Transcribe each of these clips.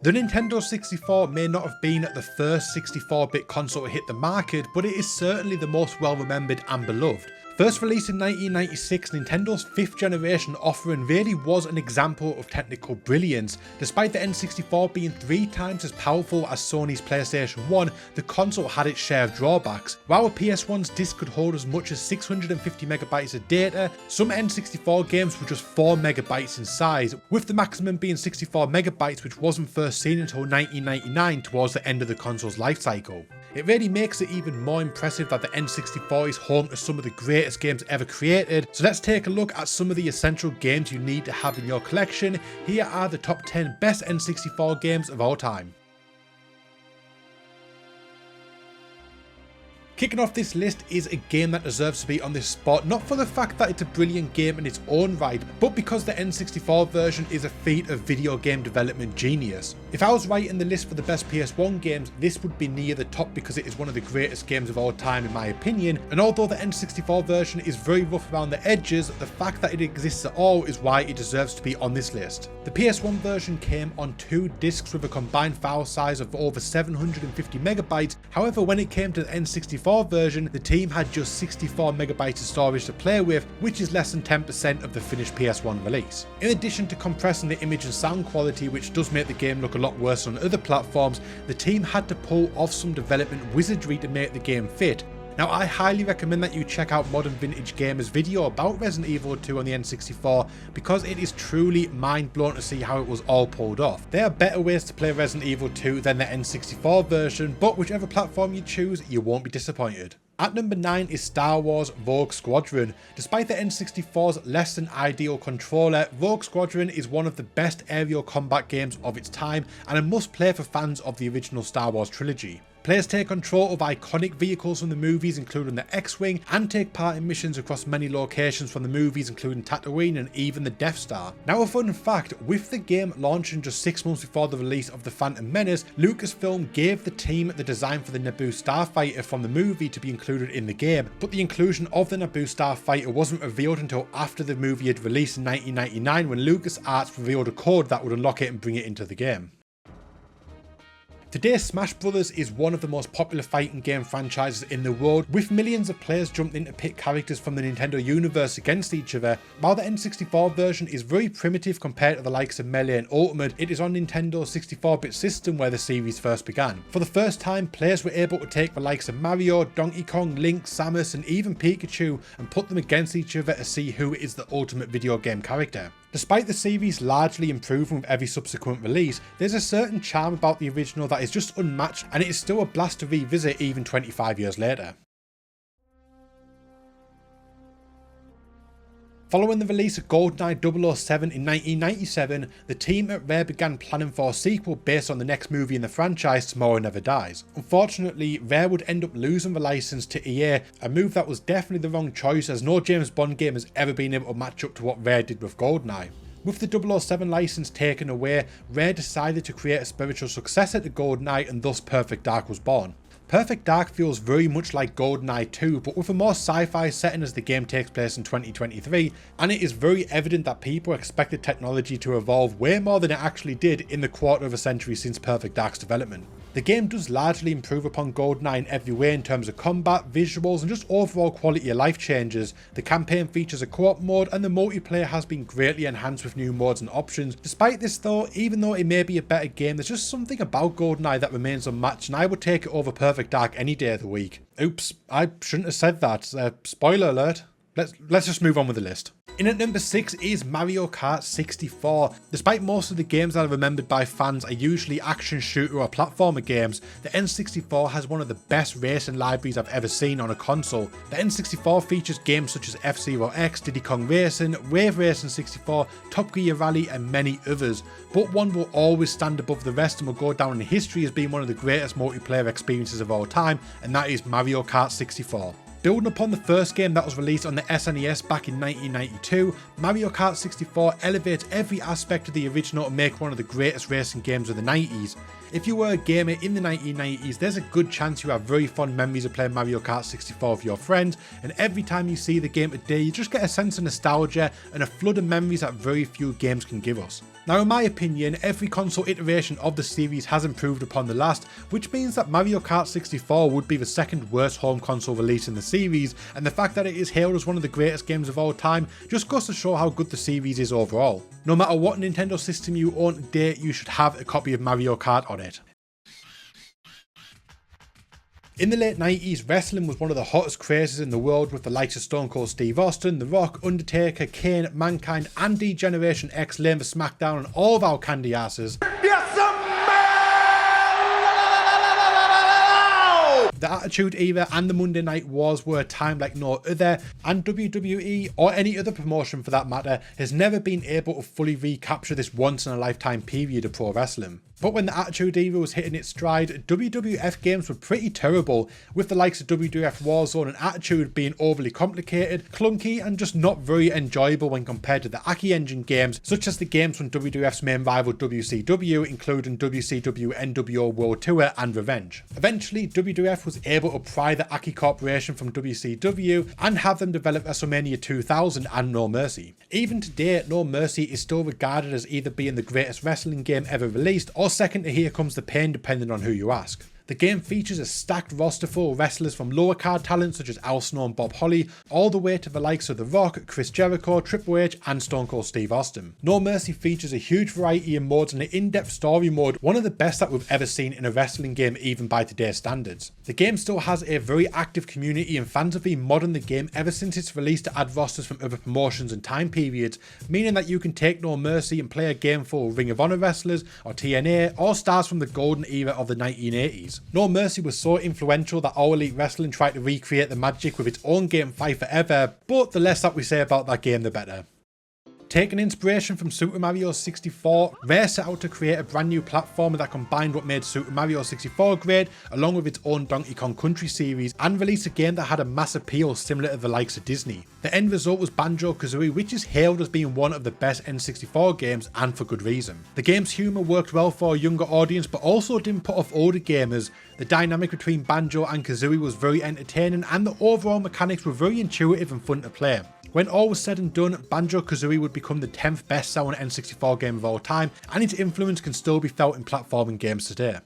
The Nintendo 64 may not have been the first 64-bit console to hit the market, but it is certainly the most well remembered and beloved. First released in 1996, Nintendo's 5th generation offering really was an example of technical brilliance. Despite the N64 being 3 times as powerful as Sony's PlayStation 1, the console had its share of drawbacks. While a PS1's disc could hold as much as 650 megabytes of data, some N64 games were just 4 megabytes in size, with the maximum being 64 megabytes, which wasn't first seen until 1999 towards the end of the console's life cycle. It really makes it even more impressive that the N64 is home to some of the greatest games ever created, so let's take a look at some of the essential games you need to have in your collection. Here are the top 10 best N64 games of all time. Kicking off this list is a game that deserves to be on this spot, not for the fact that it's a brilliant game in its own right, but because the N64 version is a feat of video game development genius. If I was writing the list for the best PS1 games, this would be near the top because it is one of the greatest games of all time in my opinion, and although the N64 version is very rough around the edges, the fact that it exists at all is why it deserves to be on this list. The PS1 version came on 2 discs with a combined file size of over 750 megabytes, however when it came to the N64 version, the team had just 64 megabytes of storage to play with, which is less than 10% of the finished PS1 release. In addition to compressing the image and sound quality, which does make the game look a lot worse on other platforms, the team had to pull off some development wizardry to make the game fit. Now I highly recommend that you check out Modern Vintage Gamer's video about Resident Evil 2 on the N64 because it is truly mind blowing to see how it was all pulled off. There are better ways to play Resident Evil 2 than the N64 version, but whichever platform you choose, you won't be disappointed. At number 9 is Star Wars Rogue Squadron. Despite the N64's less than ideal controller, Rogue Squadron is one of the best aerial combat games of its time and a must play for fans of the original Star Wars trilogy. Players take control of iconic vehicles from the movies including the X-Wing and take part in missions across many locations from the movies including Tatooine and even the Death Star. Now a fun fact, with the game launching just 6 months before the release of The Phantom Menace, Lucasfilm gave the team the design for the Naboo starfighter from the movie to be included in the game, but the inclusion of the Naboo starfighter wasn't revealed until after the movie had released in 1999 when LucasArts revealed a code that would unlock it and bring it into the game. Today, Smash Bros is one of the most popular fighting game franchises in the world, with millions of players jumping in to pit characters from the Nintendo universe against each other. While the N64 version is very primitive compared to the likes of Melee and Ultimate, it is on Nintendo's 64-bit system where the series first began. For the first time, players were able to take the likes of Mario, Donkey Kong, Link, Samus and even Pikachu and put them against each other to see who is the ultimate video game character. Despite the series largely improving with every subsequent release, there's a certain charm about the original that is just unmatched, and it is still a blast to revisit even 25 years later. Following the release of GoldenEye 007 in 1997, the team at Rare began planning for a sequel based on the next movie in the franchise, Tomorrow Never Dies. Unfortunately, Rare would end up losing the license to EA, a move that was definitely the wrong choice as no James Bond game has ever been able to match up to what Rare did with GoldenEye. With the 007 license taken away, Rare decided to create a spiritual successor to GoldenEye and thus Perfect Dark was born. Perfect Dark feels very much like GoldenEye 2, but with a more sci-fi setting as the game takes place in 2023, and it is very evident that people expected technology to evolve way more than it actually did in the quarter of a century since Perfect Dark's development. The game does largely improve upon GoldenEye in every way in terms of combat, visuals and just overall quality of life changes. The campaign features a co-op mode and the multiplayer has been greatly enhanced with new modes and options. Despite this though, even though it may be a better game, there's just something about GoldenEye that remains unmatched and I would take it over Perfect Dark any day of the week. Oops, I shouldn't have said that. Spoiler alert. Let's just move on with the list. In at number 6 is Mario Kart 64. Despite most of the games that are remembered by fans are usually action shooter or platformer games, the N64 has one of the best racing libraries I've ever seen on a console. The N64 features games such as F-Zero X, Diddy Kong Racing, Wave Racing 64, Top Gear Rally and many others, but one will always stand above the rest and will go down in history as being one of the greatest multiplayer experiences of all time, and that is Mario Kart 64. Building upon the first game that was released on the SNES back in 1992, Mario Kart 64 elevates every aspect of the original to make one of the greatest racing games of the 90s. If you were a gamer in the 1990s, there's a good chance you have very fond memories of playing Mario Kart 64 with your friends, and every time you see the game today, you just get a sense of nostalgia and a flood of memories that very few games can give us. Now, in my opinion, every console iteration of the series has improved upon the last, which means that Mario Kart 64 would be the second worst home console release in the series, and the fact that it is hailed as one of the greatest games of all time just goes to show how good the series is overall. No matter what Nintendo system you own today, you should have a copy of Mario Kart on it. In the late 90s, wrestling was one of the hottest crazes in the world, with the likes of Stone Cold Steve Austin, The Rock, Undertaker, Kane, Mankind and D-Generation X laying the smackdown on all of our candy asses. The Attitude Era and the Monday Night Wars were a time like no other, and WWE, or any other promotion for that matter, has never been able to fully recapture this once in a lifetime period of pro wrestling. But when the Attitude Era was hitting its stride, WWF games were pretty terrible, with the likes of WWF Warzone and Attitude being overly complicated, clunky and just not very enjoyable when compared to the Aki Engine games, such as the games from WWF's main rival WCW, including WCW NWO World Tour and Revenge. Eventually, WWF was able to pry the Aki Corporation from WCW and have them develop WrestleMania 2000 and No Mercy. Even today, No Mercy is still regarded as either being the greatest wrestling game ever released, or second to Here Comes the Pain, depending on who you ask. The game features a stacked roster full of wrestlers from lower card talents such as Al Snow and Bob Holly, all the way to the likes of The Rock, Chris Jericho, Triple H and Stone Cold Steve Austin. No Mercy features a huge variety of modes and an in-depth story mode, one of the best that we've ever seen in a wrestling game even by today's standards. The game still has a very active community and fans have been modding the game ever since its release to add rosters from other promotions and time periods, meaning that you can take No Mercy and play a game full of Ring of Honor wrestlers or TNA or stars from the golden era of the 1980s. No Mercy was so influential that All Elite Wrestling tried to recreate the magic with its own game Fight Forever, but the less that we say about that game the better. Taking inspiration from Super Mario 64, Rare set out to create a brand new platformer that combined what made Super Mario 64 great, along with its own Donkey Kong Country series, and release a game that had a mass appeal similar to the likes of Disney. The end result was Banjo-Kazooie, which is hailed as being one of the best N64 games, and for good reason. The game's humour worked well for a younger audience, but also didn't put off older gamers. The dynamic between Banjo and Kazooie was very entertaining, and the overall mechanics were very intuitive and fun to play. When all was said and done, Banjo-Kazooie would become the 10th best selling N64 game of all time, and its influence can still be felt in platforming games today.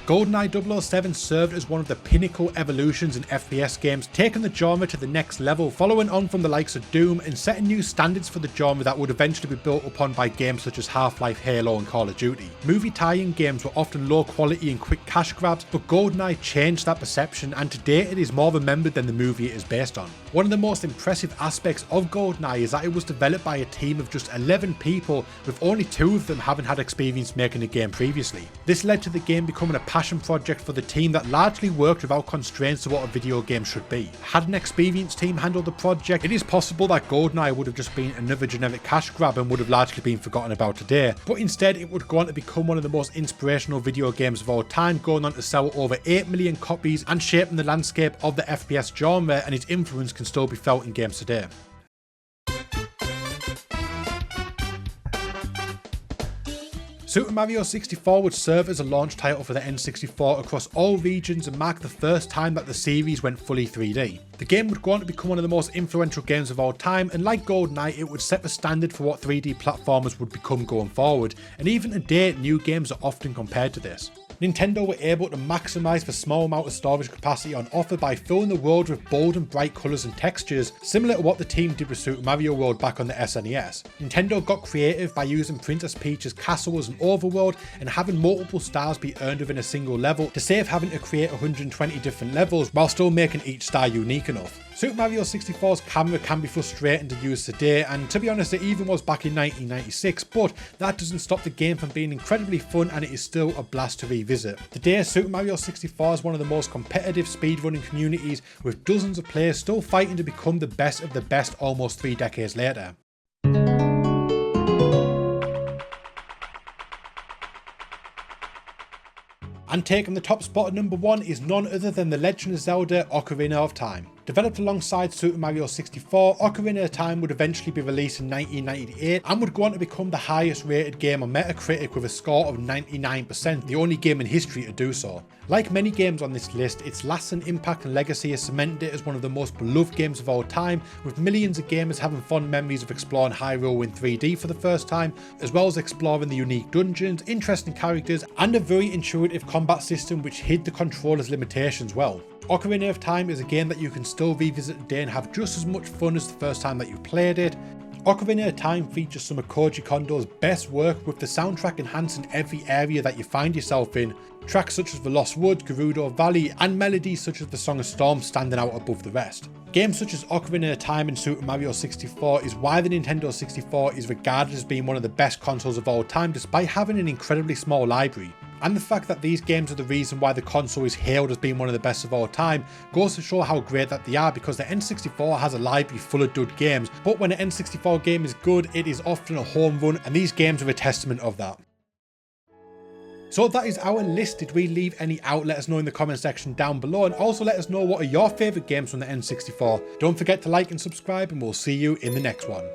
GoldenEye 007 served as one of the pinnacle evolutions in FPS games, taking the genre to the next level, following on from the likes of Doom and setting new standards for the genre that would eventually be built upon by games such as Half-Life, Halo and Call of Duty. Movie tie-in games were often low quality and quick cash grabs, but GoldenEye changed that perception, and today it is more remembered than the movie it is based on. One of the most impressive aspects of GoldenEye is that it was developed by a team of just 11 people, with only 2 of them having had experience making a game previously. This led to the game becoming a passion project for the team that largely worked without constraints to what a video game should be. Had an experienced team handled the project, it is possible that GoldenEye would have just been another generic cash grab and would have largely been forgotten about today, but instead it would go on to become one of the most inspirational video games of all time, going on to sell over 8 million copies and shaping the landscape of the FPS genre, and its influence can still be felt in games today. Super Mario 64 would serve as a launch title for the N64 across all regions and mark the first time that the series went fully 3D. The game would go on to become one of the most influential games of all time, and like GoldenEye, it would set the standard for what 3D platformers would become going forward, and even today new games are often compared to this. Nintendo were able to maximise the small amount of storage capacity on offer by filling the world with bold and bright colours and textures, similar to what the team did with Super Mario World back on the SNES. Nintendo got creative by using Princess Peach's castle as an overworld and having multiple stars be earned within a single level, to save having to create 120 different levels while still making each star unique enough. Super Mario 64's camera can be frustrating to use today, and to be honest it even was back in 1996, but that doesn't stop the game from being incredibly fun, and it is still a blast to revisit. Today Super Mario 64 is one of the most competitive speedrunning communities, with dozens of players still fighting to become the best of the best almost 3 decades later. And taking the top spot at number 1 is none other than The Legend of Zelda: Ocarina of Time. Developed alongside Super Mario 64, Ocarina of Time would eventually be released in 1998 and would go on to become the highest rated game on Metacritic with a score of 99%, the only game in history to do so. Like many games on this list, its lasting impact and legacy has cemented it as one of the most beloved games of all time, with millions of gamers having fond memories of exploring Hyrule in 3D for the first time, as well as exploring the unique dungeons, interesting characters, and a very intuitive combat system which hid the controller's limitations well. Ocarina of Time is a game that you can still revisit today and have just as much fun as the first time that you played it. Ocarina of Time features some of Koji Kondo's best work, with the soundtrack enhancing every area that you find yourself in. Tracks such as The Lost Woods, Gerudo Valley, and melodies such as the Song of Storm standing out above the rest. Games such as Ocarina of Time and Super Mario 64 is why the Nintendo 64 is regarded as being one of the best consoles of all time, despite having an incredibly small library. And the fact that these games are the reason why the console is hailed as being one of the best of all time goes to show how great that they are, because the N64 has a library full of dud games, but when an N64 game is good, it is often a home run, and these games are a testament of that. So that is our list. Did we leave any out? Let us know in the comment section down below, and also let us know what are your favourite games from the N64. Don't forget to like and subscribe, and we'll see you in the next one.